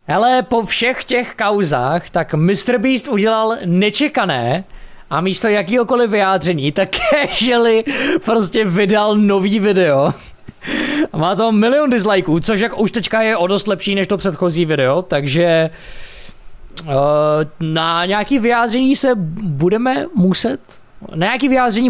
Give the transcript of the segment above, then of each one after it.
Ale po všech těch kauzách, tak MrBeast udělal nečekané a místo jakýhokoliv vyjádření, tak Přežili prostě vydal nový video. A má to 1 milion dislikeů, což jak už teďka je o dost lepší než to předchozí video, takže na nějaký vyjádření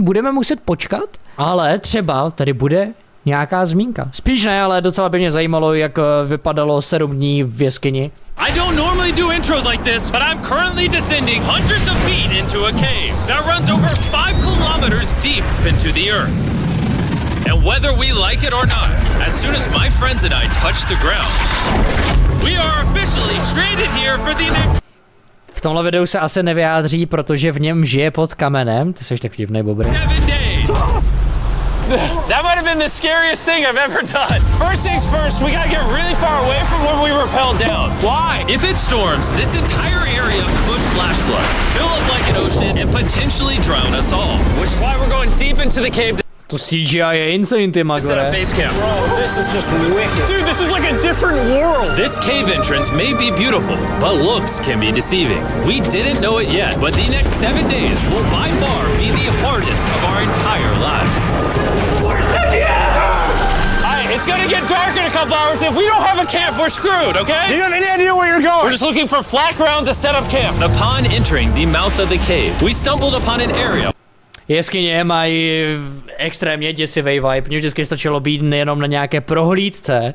budeme muset počkat, ale třeba tady bude nějaká zmínka. Spíš ne, ale docela by mě zajímalo, jak vypadalo 7 dní v jeskyni. I don't normally do intros like this, but I'm currently descending hundreds of feet into a cave that runs over 5 kilometers deep into the earth. And whether we like it or not, as soon as my friends and I touch the ground, we are officially stranded here for the next... V tomhle videu se asi nevyjádří, protože v něm žije pod kamenem. Ty jsi tak vtipnej, Bobry. 7 days. That might have been the scariest thing I've ever done. First things first, we gotta get really far away from where we rappelled down. Why? If it storms, this entire area could flash flood, fill up like an ocean, and potentially drown us all. Which is why we're going deep into the cave. To CGI je insane, ty Magore. Set up base camp. Bro, this is just wicked. Dude, this is like a different world. This cave entrance may be beautiful, but looks can be deceiving. We didn't know it yet, but the next 7 days will by far be the hardest of our entire lives. Alright, it's gonna get dark in a couple hours. If we don't have a camp, we're screwed, okay? Do you have any idea where you're going? We're just looking for flat ground to set up camp. Upon entering the mouth of the cave, we stumbled upon an area. Jeskyně mají extrémně děsivý vibe. Mně vždycky stačilo být nejenom na nějaké prohlídce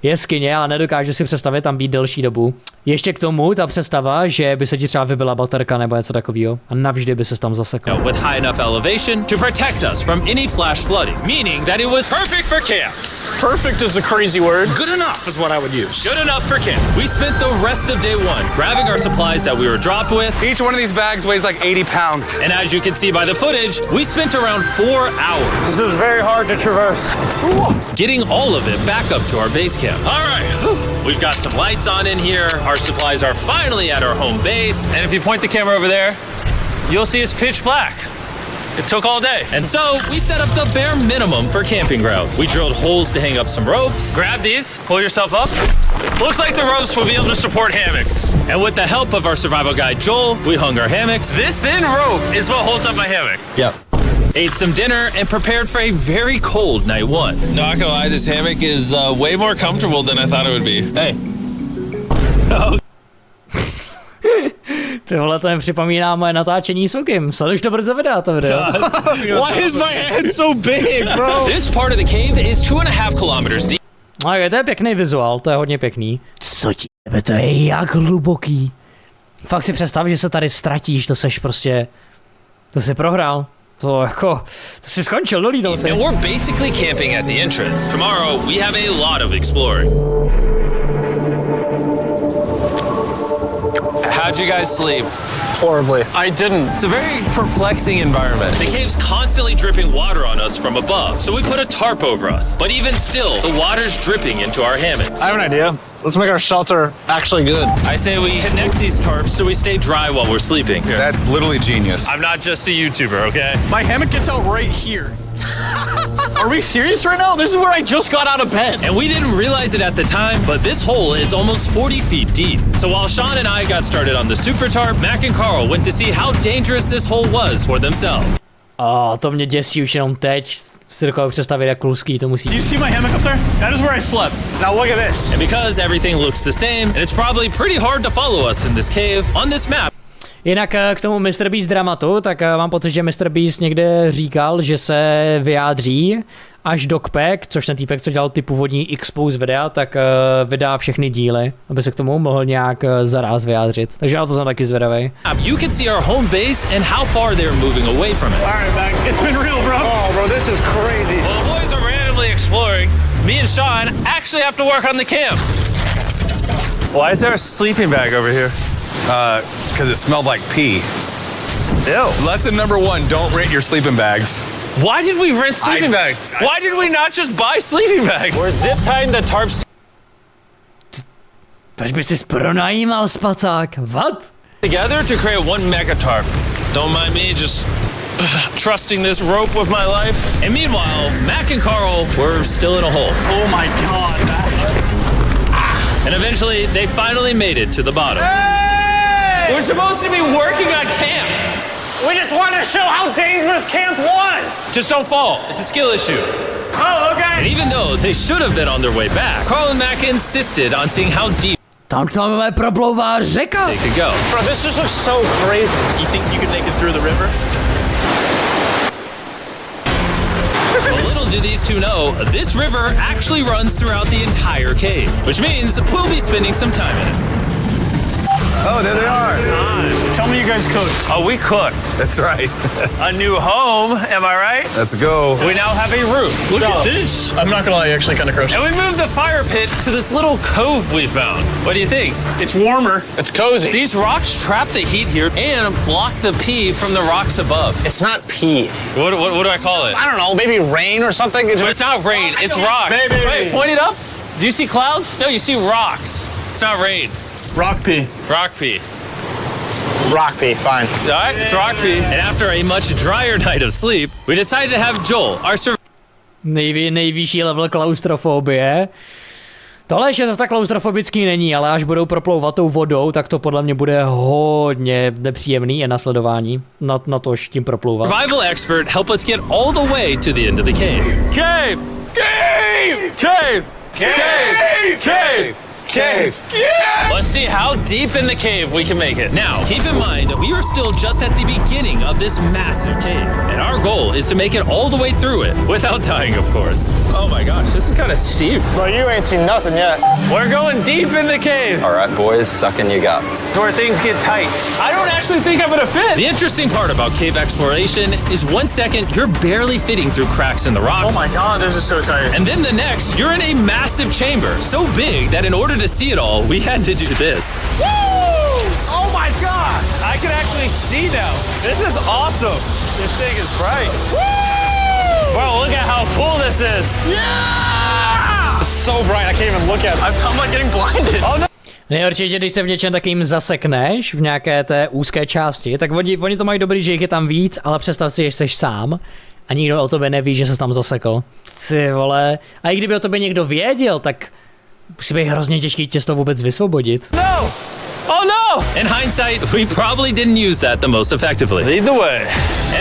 jeskyně, ale nedokážu si představit tam být delší dobu. Ještě k tomu ta představa, že by se ti třeba vybila baterka nebo něco takového a navždy by se tam zasekl. With high enough elevation to protect us from any flash flooding, meaning that it was perfect for camp. Perfect is a crazy word. Good enough is what I would use. Good enough for camp. We spent the rest of day 1 grabbing our supplies that we were dropped with. Each one of these bags weighs like 80 pounds. And as you can see by the footage, we spent around 4 hours. This is very hard to traverse. Getting all of it back up to our base camp. All right, we've got some lights on in here. Our supplies are finally at our home base. And if you point the camera over there, you'll see it's pitch black. It took all day. And so we set up the bare minimum for camping grounds. We drilled holes to hang up some ropes. Grab these, pull yourself up. Looks like the ropes will be able to support hammocks. And with the help of our survival guide, Joel, we hung our hammocks. This thin rope is what holds up my hammock. Yep. Ate some dinner and prepared for a very cold night 1. Not gonna lie, this hammock is way more comfortable than I thought it would be. Hey. Oh. Tohle to mi připomíná moje natáčení s Vukim. Snad už to brzo vydá to video. Why is my head so big, bro? This part of the cave is 2.5 kilometers deep. No, to je pěkný vizuál, to je hodně pěkný. Co ti jebe, to je jak hluboký. Fakt si představ, že se tady ztratíš, to seš prostě... To jsi prohrál. To jako... To jsi skončil, dolítal si. And we're basically camping at the entrance. Tomorrow, we have a lot of exploring. How'd you guys sleep? Horribly. I didn't. It's a very perplexing environment. The cave's constantly dripping water on us from above, so we put a tarp over us. But even still, the water's dripping into our hammocks. I have an idea. Let's make our shelter actually good. I say we connect these tarps so we stay dry while we're sleeping. That's literally genius. I'm not just a YouTuber, okay? My hammock gets out right here. Are we serious right now? This is where I just got out of bed. And we didn't realize it at the time, but this hole is almost 40 feet deep. So while Sean and I got started on the super tarp, Mac and Carl went to see how dangerous this hole was for themselves. To mě děsí už jenom teď. Si dokážu představit, jak kluský to musí. Do you see my hammock up there? That is where I slept. Now look at this. And because everything looks the same, and it's probably pretty hard to follow us in this cave, on this map. Jinak k tomu MrBeast dramatu, tak mám pocit, že MrBeast někde říkal, že se vyjádří, až Dogpack, což ten týpek, co dělal ty původní Expose videa, tak vydá všechny díly, aby se k tomu mohl nějak zaráz vyjádřit. Takže na to jsem taky zvědavej. You can see our home base and how far they're moving away from it. Alright, Mac. It's been real, bro. Oh, bro, this is crazy. Well, the boys are randomly exploring. Me and Sean actually have to work on the camp. Why is there a sleeping bag over here? Because it smelled like pee. Ew. Lesson number 1, don't rent your sleeping bags. Why did we rent sleeping bags? Why did we not just buy sleeping bags? We're zip tying the tarps Proč by si pronajímal spacák? What? together to create one mega tarp. Don't mind me just trusting this rope with my life. And meanwhile, Mac and Carl were still in a hole. Oh my god, Mac. And eventually, they finally made it to the bottom. Hey! We're supposed to be working on camp. We just wanted to show how dangerous camp was. Just don't fall. It's a skill issue. Oh, okay. And even though they should have been on their way back, Carl and Mac insisted on seeing how deep Tam proplouvá řeka. they could go. Bro, this just looks so crazy. You think you could make it through the river? But little do these two know, this river actually runs throughout the entire cave, which means we'll be spending some time in it. Oh, there they are. Tell me you guys cooked. Oh, we cooked. That's right. A new home, am I right? Let's go. We now have a roof. Look at this. I'm not gonna lie, you're actually kind of gross. And we moved the fire pit to this little cove we found. What do you think? It's warmer. It's cozy. These rocks trap the heat here and block the pee from the rocks above. It's not pee. What do I call it? I don't know, maybe rain or something. But it's not rain, it's rock. Maybe. Wait, point it up. Do you see clouds? No, you see rocks. It's not rain. Rock pee. Rock pee. Rock pee, fine. All right, it's rock pee. And after a much drier night of sleep, we decided to have Joel, our survivor. Nejvyšší level klaustrofobie. Tohle ještě zase tak klaustrofobický není, ale až budou proplouvat tou vodou, tak to podle mě bude hodně nepříjemný a nasledování na to, až tím proplouvat. Survival expert help us get all the way to the end of the cave. Cave! Cave! Cave! Cave! Cave! Cave! Yeah! Let's see how deep in the cave we can make it. Now, keep in mind, we are still just at the beginning of this massive cave, and our goal is to make it all the way through it, without dying, of course. Oh my gosh, this is kind of steep. Bro, you ain't seen nothing yet. We're going deep in the cave. All right, boys, suck in your guts. It's where things get tight. I don't actually think I'm gonna fit. The interesting part about cave exploration is 1 second, you're barely fitting through cracks in the rocks. Oh my god, this is so tight. And then the next, you're in a massive chamber, so big that in order to see it all, we had to do this. Woo! Oh my god! I can actually see now. This is awesome. This thing is bright. Woo! Bro, look at how cool this is. Yeah! It's so bright, I can't even look at it. I'm like getting blinded. Oh no. Nejhorší, že když se v něčem takým zasekneš, v nějaké té úzké části, tak oni to mají dobrý, že jich je tam víc, ale představ si, že jsi sám a nikdo o tobě neví, že jsi tam zasekl. Ty vole. A i kdyby o tobě někdo věděl, tak musí být hrozně těžký tě z toho vůbec vysvobodit. No! Oh no! In hindsight, we probably didn't use that the most effectively. Lead the way.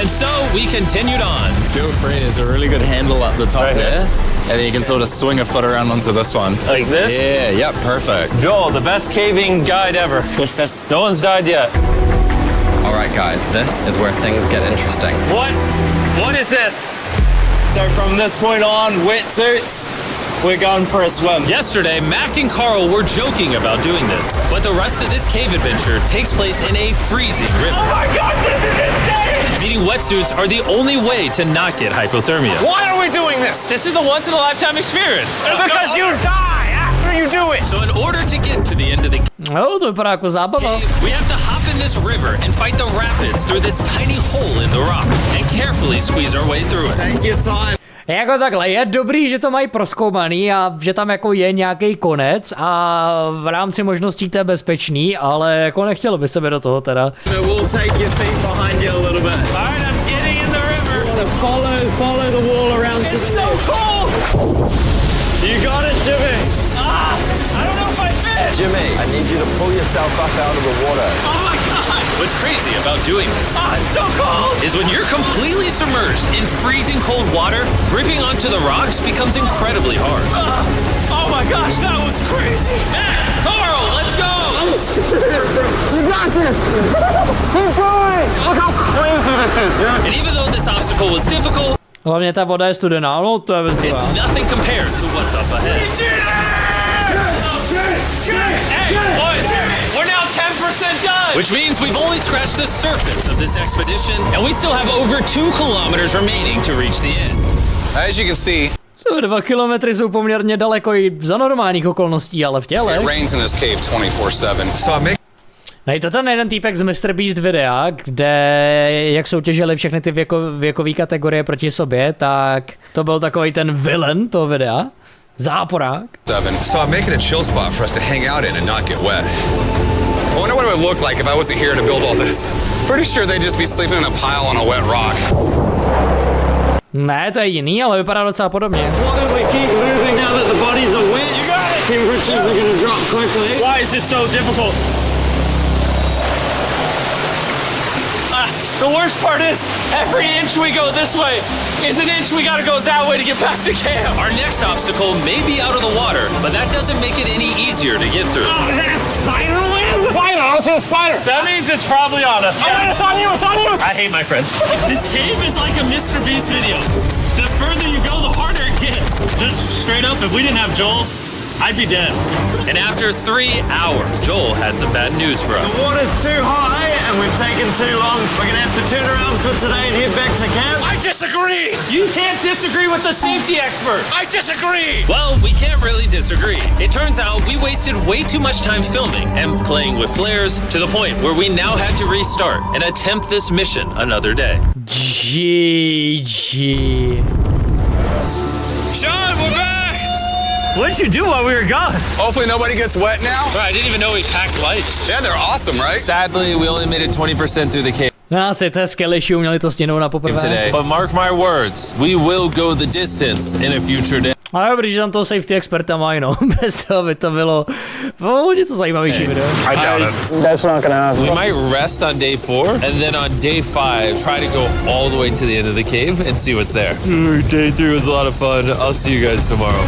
And so we continued on. Feel free, there's a really good handle up the top Right here? there. And then you can sort of swing a foot around onto this one. Like this? Yeah, yep, perfect. Joel, the best caving guide ever. No one's died yet. All right, guys, this is where things get interesting. What? What is this? So from this point on, wetsuits, we're going for a swim. Yesterday, Mac and Carl were joking about doing this, but the rest of this cave adventure takes place in a freezing river. Oh my god, this is insane! Needing wetsuits are the only way to not get hypothermia. Why are we doing this? This is a once-in-a-lifetime experience. Because you die after you do it! So in order to get to the end of the No, to vypadá jako zábava. cave, we have to hop in this river and fight the rapids through this tiny hole in the rock and carefully squeeze our way through it. Take your time. Jako takhle, je dobrý, že to mají prozkoumaný a že tam jako je nějaký konec a v rámci možností to je bezpečný, ale jako nechtělo by se mi do toho teda. So we'll take your feet behind you a little bit. All right, I'm getting in the river. You want to follow the wall around to It's the so left. cold. You got it, Jimmy. I don't know if I fit. Jimmy, I need you to pull yourself up out of the water. Oh my god. What's crazy about doing this It's so cold! is when you're completely submerged in freezing cold water, gripping onto the rocks becomes incredibly hard. Oh my gosh, that was crazy! Matt, Carl, let's go! You got this! Keep going! Look how crazy this is, dude! And even though this obstacle was difficult, Hlavně ta voda je studená, no to je it's bezpečná. nothing compared to what's up ahead. Hey, boys, we're now 10% done! Which means we've only scratched the surface of this expedition, and we still have over 2 kilometers remaining to reach the end. As you can see, Co, 2 kilometry jsou poměrně daleko i za normálních okolností, ale v těle. it rains in this cave 24/7. So I'm making No to ten jeden týpek z MrBeast videa, kde jak soutěžili všechny ty věkové kategorie proti sobě, tak to byl takový ten villain toho videa. Záporák. 7. So I'm making a chill spot for us to hang out in and not get wet. I wonder what it would look like if I wasn't here to build all this. Pretty sure they'd just be sleeping in a pile on a wet rock. Ne, to je jiný, ale vypadá docela podobně. Why don't we keep moving now that the bodies are wet? You got it! Temperatures are gonna drop quickly. Why is this so difficult? The worst part is, every inch we go this way is an inch we gotta go that way to get back to camp. Our next obstacle may be out of the water, but that doesn't make it any easier to get through. Is that a spider web? Spider, I don't see a spider. That means it's probably on us. Oh, it's on you, it's on you. I hate my friends. This cave is like a MrBeast video. The further you go, the harder it gets. Just straight up, if we didn't have Joel, I'd be dead. And after 3 hours, Joel had some bad news for us. The water's too high and we've taken too long. We're gonna have to turn around for today and head back to camp. I disagree! You can't disagree with the safety expert! I disagree! Well, we can't really disagree. It turns out we wasted way too much time filming and playing with flares to the point where we now had to restart and attempt this mission another day. GG. Sean, we're back! What did you do while we were gone? Hopefully nobody gets wet now. I didn't even know we packed lights. Yeah, they're awesome, right? Sadly, we only made it 20% through the cave Asi to Skelly měli to stěnou na poprvé. today. But mark my words, we will go the distance in a future day. Ale dobrý, že tam toho safety experta mají, no. Bez toho by to bylo něco zajímavější video. I doubt it. That's not gonna happen. We might rest on day 4, and then on day 5, try to go all the way to the end of the cave and see what's there. Day 3 was a lot of fun. I'll see you guys tomorrow.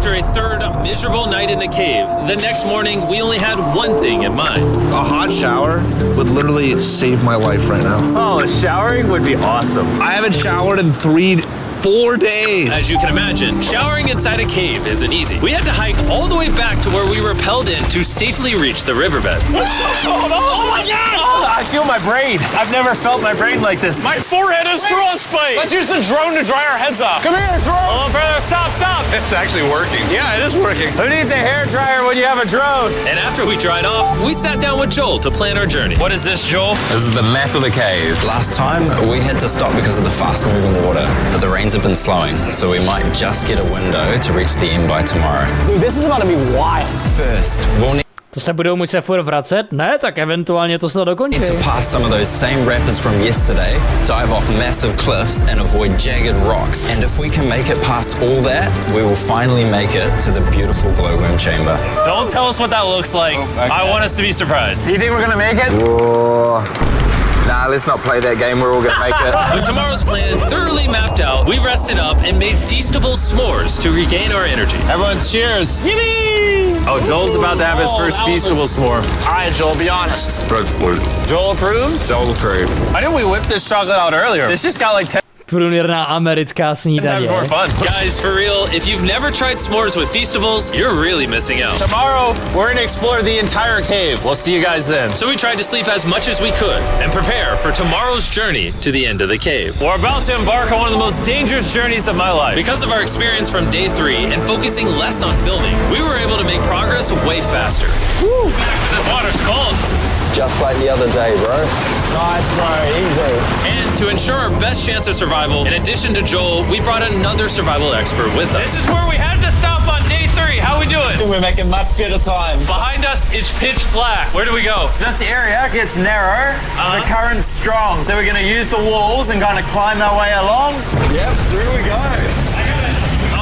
After a third miserable night in the cave, the next morning we only had one thing in mind. A hot shower would literally save my life right now. Oh, showering would be awesome. I haven't showered in 4 days. As you can imagine, showering inside a cave isn't easy. We had to hike all the way back to where we rappelled in to safely reach the riverbed. What's so cold? Oh my god! I feel my brain. I've never felt my brain like this. My forehead is frostbite. Let's use the drone to dry our heads off. Come here, drone! Oh, brother, stop! It's actually working. Yeah, it is working. Who needs a hair dryer when you have a drone? And after we dried off, we sat down with Joel to plan our journey. What is this, Joel? This is the map of the cave. Last time, we had to stop because of the fast-moving water, but the rains have been slowing, so we might just get a window to reach the end by tomorrow. Dude, this is about to be wild. First, we'll need To se budou muset furt vracet? Ne, tak eventuálně to se dokončí. to pass some of those same rapids from yesterday, dive off massive cliffs, and avoid jagged rocks. And if we can make it past all that, we will finally make it to the beautiful glowworm chamber. Don't tell us what that looks like. I want us to be surprised. Do you think we're gonna make it? Nah, let's not play that game. We're all gonna make it. With tomorrow's plan thoroughly mapped out, we rested up and made feastable s'mores to regain our energy. Everyone, cheers! Yippee! Oh, Joel's about to have his first feastable s'more. All right, Joel, be honest. Joel approves? Joel approved. Why didn't we whip this chocolate out earlier? This just got like 10 Průměrná americká snídaně. times more fun. Guys, for real, if you've never tried s'mores with Feastables, you're really missing out. Tomorrow, we're gonna explore the entire cave. We'll see you guys then. So we tried to sleep as much as we could and prepare for tomorrow's journey to the end of the cave. We're about to embark on one of the most dangerous journeys of my life. Because of our experience from day 3 and focusing less on filming, we were able to make progress way faster. Woo! This water's cold. Just like the other day, bro. Nice, bro. Easy. And to ensure our best chance of survival, in addition to Joel, we brought another survival expert with us. This is where we had to stop on day 3. How we doing? We're making much better time. Behind us, it's pitch black. Where do we go? This area gets narrow, the current's strong, so we're gonna use the walls and kind of climb our way along. Yep, through we go.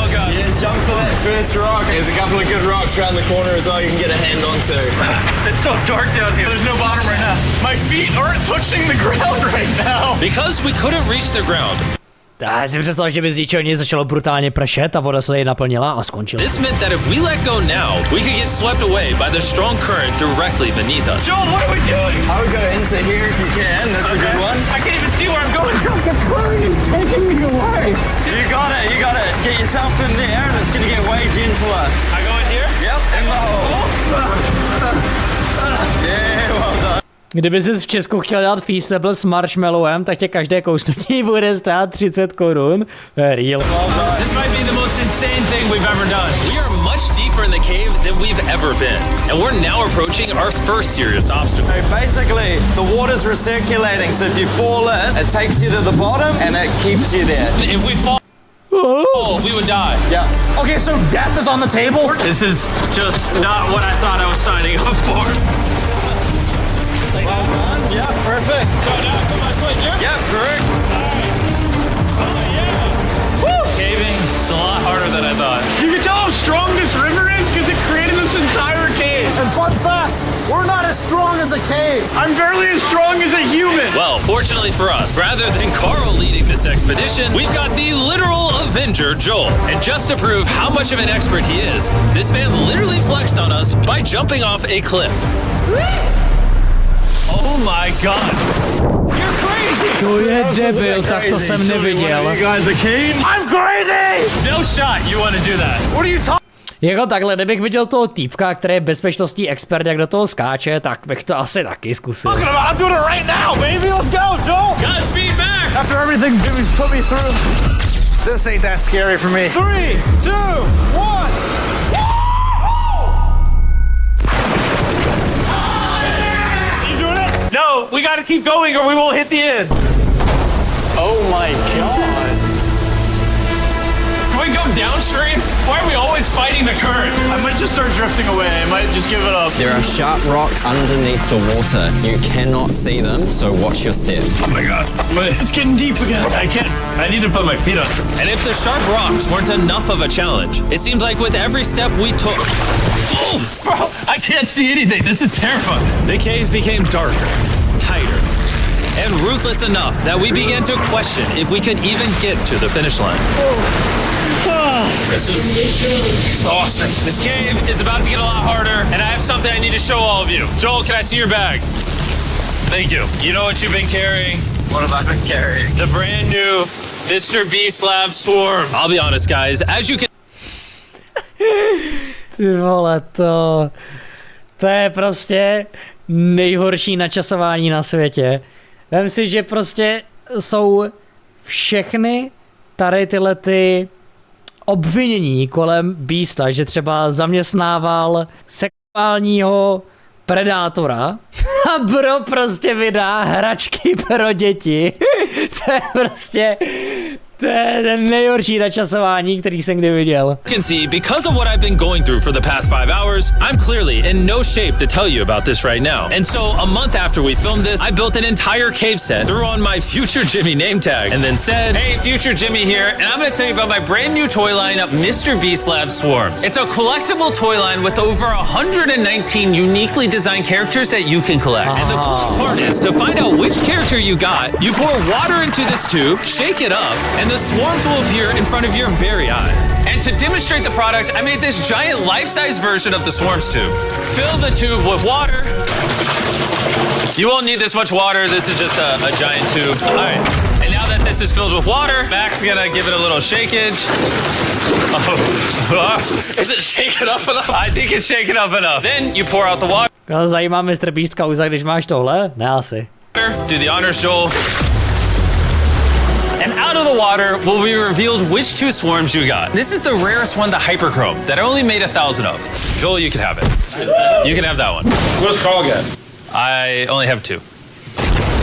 Oh god. Yeah, jump for that first rock. There's a couple of good rocks around the corner as well you can get a hand onto. It's so dark down here. There's no bottom right now. My feet aren't touching the ground right now. Because we couldn't reach the ground, Já si představil, že by z ničeho nic začalo brutálně pršet a voda se jej naplnila a skončila. this meant that if we let go now, we could get swept away by the strong current directly beneath us. Joel, what are we doing? I would go into here if you can. That's a good one. I can't even see where I'm going. The current is taking me away. You got it. You got it. Get yourself in there, and it's gonna get way gentler. I go in here? Yep. In the hole. Yeah, well done. Kdyby jsi v Česku chtěl dát feastable s marshmallowem, tak tě každé kousnutí bude stát 30 korun. Real. This might be the most insane thing we've ever done. We are much deeper in the cave than we've ever been, and we're now approaching our first serious obstacle. Basically, the water's recirculating, so if you fall in, it takes you to the bottom, and it keeps you there. If we fall, we would die. Yeah. Okay, so death is on the table? This is just not what I thought I was signing up for. Well done. Yeah, perfect. So now, come on, quick, you're... Yeah, correct. Oh, yeah. Woo! Caving is a lot harder than I how strong this river is? Because it created this entire cave. And fun fact, we're not as strong as a cave. I'm barely as strong as a human. Well, fortunately for us, rather than Carl leading this expedition, we've got the literal Avenger, Joel. And just to prove how much of an expert he is, this man literally flexed on us by jumping off a cliff. Oh my god. You're crazy! To je debil, tak to jsem neviděl. You guys a king? I'm crazy! No shot you want to do that. What are you talking? Jako takhle, kdybych viděl toho týpka, který je bezpečnostní expert, jak do toho skáče, tak bych to asi taky zkusil. I'm doing it right now, baby. Let's go, Joel. Godspeed, Mac! After everything Jimmy's put me through, this ain't that scary for me. 3, 2, 1. No, we gotta keep going or we won't hit the end. Oh my god. Can we go downstream? Why are we always fighting the current? I might just start drifting away. I might just give it up. There are sharp rocks underneath the water. You cannot see them, so watch your step. Oh my god. It's getting deep again. I can't. I need to put my feet on. And if the sharp rocks weren't enough of a challenge, it seems like with every step we took... Oh, bro, I can't see anything. This is terrifying. The cave became darker, tighter, and ruthless enough that we began to question if we could even get to the finish line. This is exhausting. This cave is about to get a lot harder, and I have something I need to show all of you. Joel, can I see your bag? Thank you. You know what you've been carrying? What have I been carrying? The brand new MrBeast Lab Swarms. I'll be honest, guys. As you can... Ty vole, to je prostě nejhorší načasování na světě. Vem si, že prostě jsou všechny tady tyhle ty obvinění kolem Beasta, že třeba zaměstnával sexuálního predátora a bro prostě vydá hračky pro děti. To je prostě... To je ten nejhorší načasování, který jsem kdy viděl. You can see, because of what I've been going through for the past 5 hours, I'm clearly in no shape to tell you about this right now. And so, a month after we filmed this, I built an entire cave set, threw on my Future Jimmy name tag, and then said, hey, Future Jimmy here, and I'm gonna tell you about my brand new toy line of MrBeast Lab Swarms. It's a collectible toy line with over 119 uniquely designed characters that you can collect. And the coolest part is, to find out which character you got, you pour water into this tube, shake it up, and the swarms will appear in front of your very eyes. And to demonstrate the product, I made this giant life-size version of the swarms tube. Fill the tube with water. You won't need this much water, this is just a giant tube. All right, and now that this is filled with water, Mac's gonna give it a little shakeage. Oh. Is it shaken up enough? I think it's shaken up enough. Then you pour out the water. Zajímá MrBeast kauza, když máš tohle? Ne asi. Do the honors, Joel. And out of the water will be revealed which 2 swarms you got. This is the rarest one, the Hyperchrome, that I only made 1,000 of. Joel, you can have it. You can have that one. What's Carl get? I only have 2.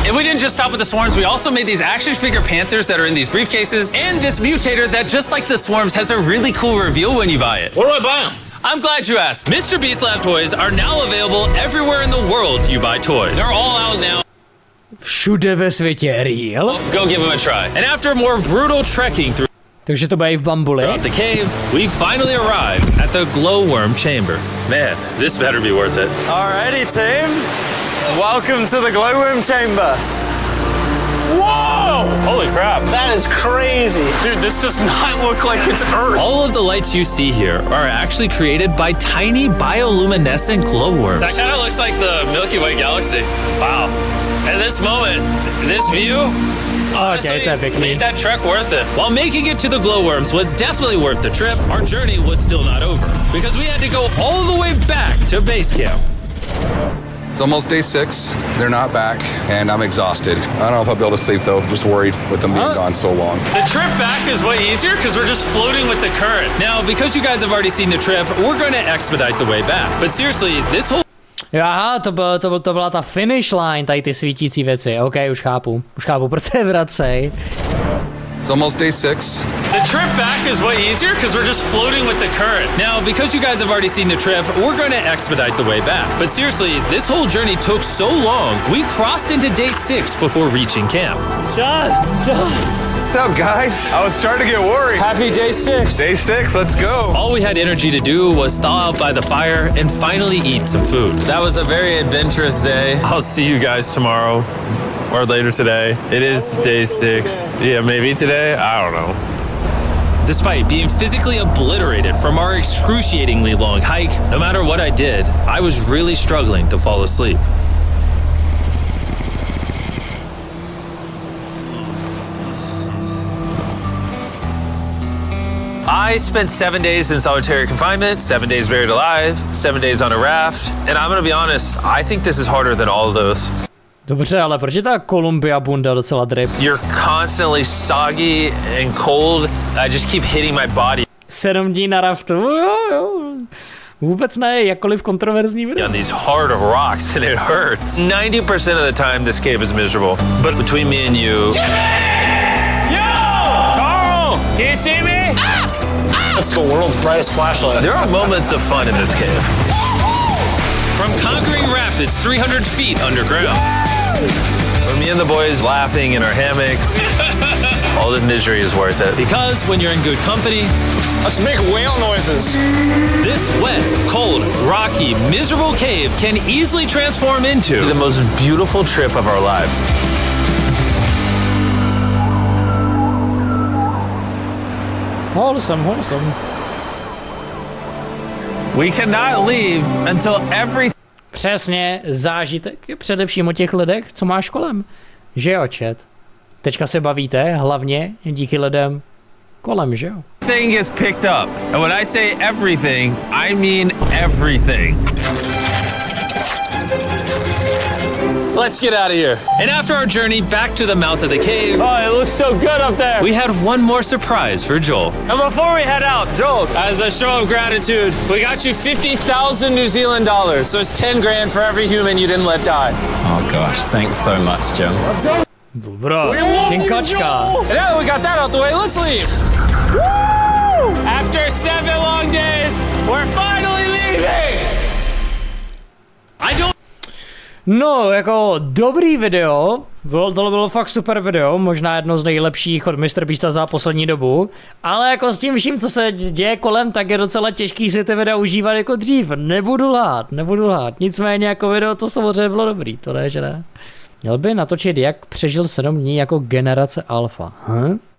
And we didn't just stop with the swarms, we also made these action figure panthers that are in these briefcases, and this mutator that, just like the swarms, has a really cool reveal when you buy it. Where do I buy them? I'm glad you asked. MrBeast Lab toys are now available everywhere in the world you buy toys. They're all out now. Všude ve světě, real? Go give them a try. And after more brutal trekking through Takže to bude i v Bambuli. the cave, we finally arrived at the glowworm chamber. Man, this better be worth it. Alrighty, team. Welcome to the glowworm chamber. Whoa! Holy crap. That is crazy. Dude, this does not look like it's Earth. All of the lights you see here are actually created by tiny bioluminescent glowworms. That kind of looks like the Milky Way galaxy. Wow. At this moment, this view, honestly, made that trek worth it. While making it to the glowworms was definitely worth the trip, our journey was still not over, because we had to go all the way back to base camp. It's almost day 6. They're not back, and I'm exhausted. I don't know if I'll be able to sleep, though. Just worried with them being gone so long. The trip back is way easier because we're just floating with the current. Now, because you guys have already seen the trip, we're going to expedite the way back. But seriously, this whole... Aha, to byla ta finish line, tady ty svítící věci. OK, už chápu, proč se vracej. It's almost day 6. The trip back is way easier because we're just floating with the current. Now, because you guys have already seen the trip, we're going to expedite the way back. But seriously, this whole journey took so long, we crossed into day 6 before reaching camp. John! What's up, guys? I was starting to get worried. Happy day 6. Day 6, let's go. All we had energy to do was thaw out by the fire and finally eat some food. That was a very adventurous day. I'll see you guys tomorrow or later today. It is day 6. Yeah, maybe today. I don't know. Despite being physically obliterated from our excruciatingly long hike, no matter what I did, I was really struggling to fall asleep. I spent 7 days in solitary confinement, 7 days buried alive, 7 days on a raft, and I'm gonna be honest, I think this is harder than all of those. Dobře, ale proč je ta Columbia bunda docela drip? You're constantly soggy and cold. I just keep hitting my body 7 dní na raftu, jo. Vůbec ne, jakkoliv kontroverzní video. on these hard rocks and it hurts. 90% of the time this cave is miserable. But between me and you... Carl! Can you see me? That's the world's brightest flashlight. There are moments of fun in this cave. From conquering rapids 300 feet underground. When me and the boys laughing in our hammocks, all the misery is worth it. Because when you're in good company, Let's make whale noises. this wet, cold, rocky, miserable cave can easily transform into The most beautiful trip of our lives. Wholesome. We cannot leave until everything Přesně, zážitek je především o těch lidech, co máš kolem. Že jo, chat? Teďka se bavíte hlavně díky lidem kolem, že jo? is picked up. And when I say everything, I mean everything. let's get out of here. And after our journey back to the mouth of the cave, Oh, it looks so good up there. we had one more surprise for Joel. And before we head out, Joel, As a show of gratitude, we got you 50,000 New Zealand dollars. So it's 10 grand for every human you didn't let die. Oh gosh, thanks so much, Jim. Dobrá, cinkačka. And now that we got that out the way, let's leave. Woo! After 7 long days, we're finally leaving. I don't. No, jako dobrý video, tohle bylo fakt super video, možná jedno z nejlepších od MrBeasta za poslední dobu, ale jako s tím vším, co se děje kolem, tak je docela těžký si ty videa užívat jako dřív, nebudu lhát, nicméně jako video to samozřejmě bylo dobrý, to ne, že ne. Měl by natočit, jak přežil 7 dní jako generace alfa,